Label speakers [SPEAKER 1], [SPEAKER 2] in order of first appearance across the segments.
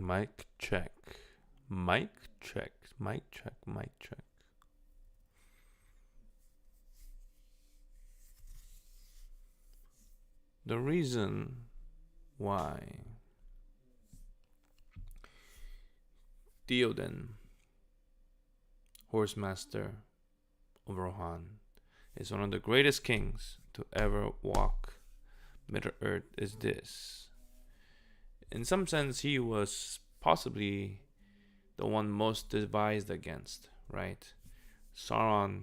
[SPEAKER 1] Mic check. Mic check. Mic check. Mic check. The reason why Theoden, Horsemaster of Rohan, is one of the greatest kings to ever walk Middle Earth is this. In some sense, he was possibly the one most devised against, right? Sauron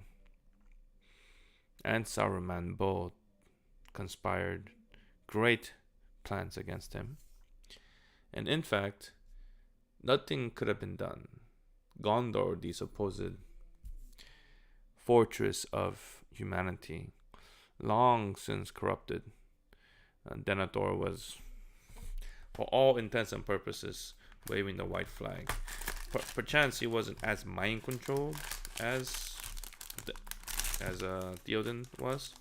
[SPEAKER 1] and Saruman both conspired great plans against him. And in fact, nothing could have been done. Gondor, the supposed fortress of humanity, long since corrupted. Denethor was, for all intents and purposes, waving the white flag. Perchance he wasn't as mind controlled as Theoden was,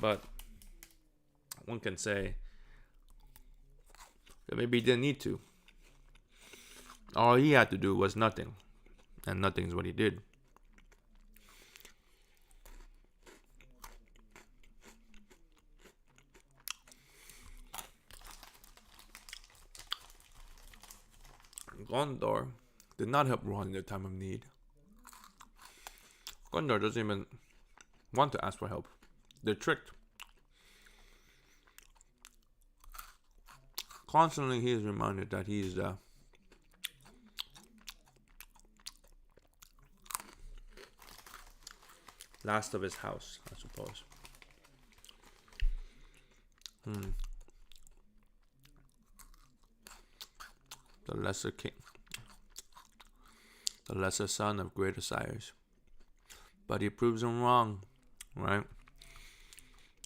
[SPEAKER 1] but one can say that maybe he didn't need to. All he had to do was nothing, and nothing is what he did. Gondor did not help Rohan in their time of need. Gondor doesn't even want to ask for help. They're tricked. Constantly he is reminded that he is the last of his house, I suppose. The lesser king, the lesser son of greater sires. But he proves them wrong, right?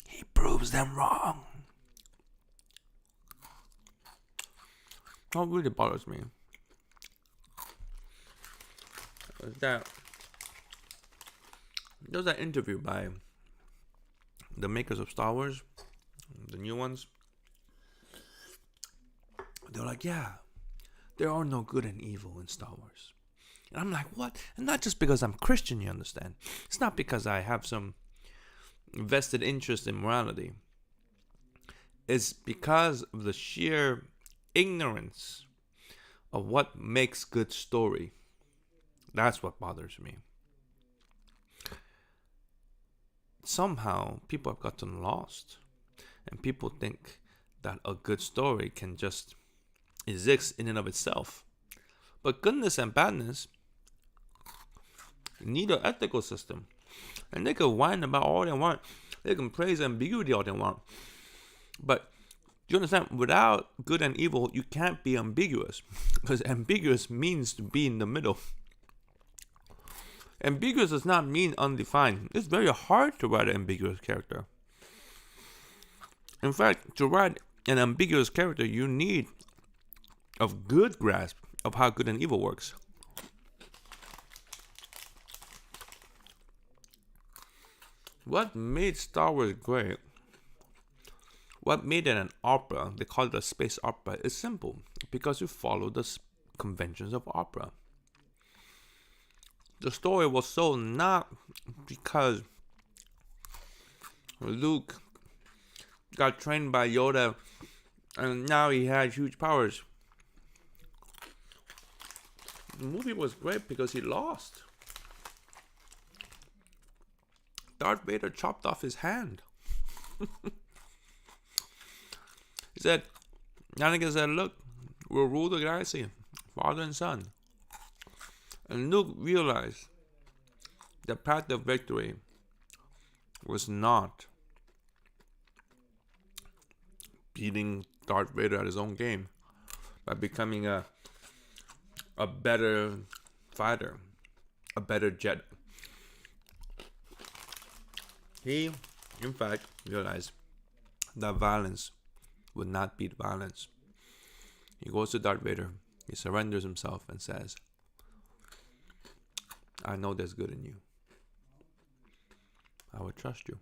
[SPEAKER 1] He proves them wrong. What really bothers me is that there was that interview by the makers of Star Wars, the new ones. They're like, yeah, there are no good and evil in Star Wars. And I'm like, what? And not just because I'm Christian, you understand. It's not because I have some vested interest in morality. It's because of the sheer ignorance of what makes good story. That's what bothers me. Somehow, people have gotten lost. And people think that a good story can just exist in and of itself. But goodness and badness need an ethical system. And they can whine about all they want. They can praise ambiguity all they want. But you understand, without good and evil, you can't be ambiguous. Because ambiguous means to be in the middle. Ambiguous does not mean undefined. It's very hard to write an ambiguous character. In fact, to write an ambiguous character, you need a good grasp of how good and evil works. What made Star Wars great, what made it an opera, they call it a space opera, is simple. Because you follow the conventions of opera. The story was so not because Luke got trained by Yoda and now he had huge powers. The movie was great because he lost. Darth Vader chopped off his hand. He said, Anakin said, look, we'll rule the galaxy, father and son. And Luke realized the path of victory was not beating Darth Vader at his own game, by becoming a better fighter, a better Jedi. He, in fact, realized that violence would not beat violence. He goes to Darth Vader, he surrenders himself and says, I know there's good in you. I will trust you.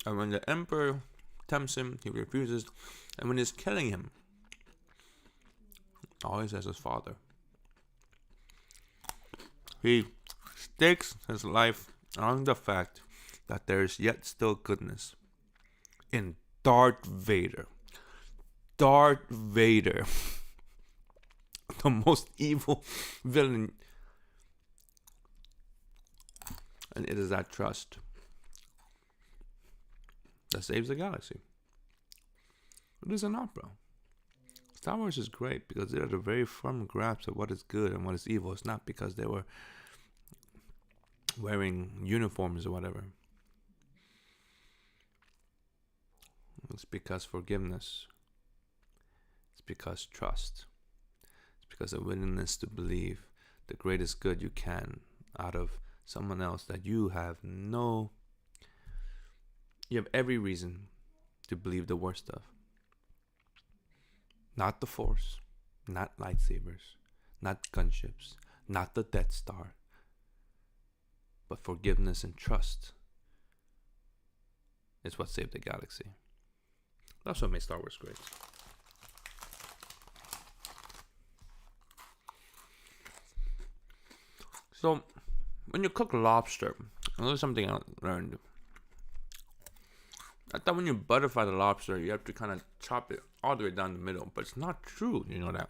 [SPEAKER 1] And when the Emperor tempts him, he refuses. And when he's killing him, all he says is Father. He stakes his life on the fact that there is yet still goodness in Darth Vader. Darth Vader, the most evil villain. And it is that trust that saves the galaxy. It is an opera. Star Wars is great because they had a very firm grasp of what is good and what is evil. It's not because they were wearing uniforms or whatever. It's because forgiveness. It's because trust. It's because a willingness to believe the greatest good you can out of someone else that you have every reason to believe the worst of. Not the Force, not lightsabers, not gunships, not the Death Star, but forgiveness and trust is what saved the galaxy. That's what made Star Wars great. So, when you cook lobster, and there's something I learned. I thought when you butterfly the lobster, you have to kind of chop it all the way down the middle, but it's not true. You know that.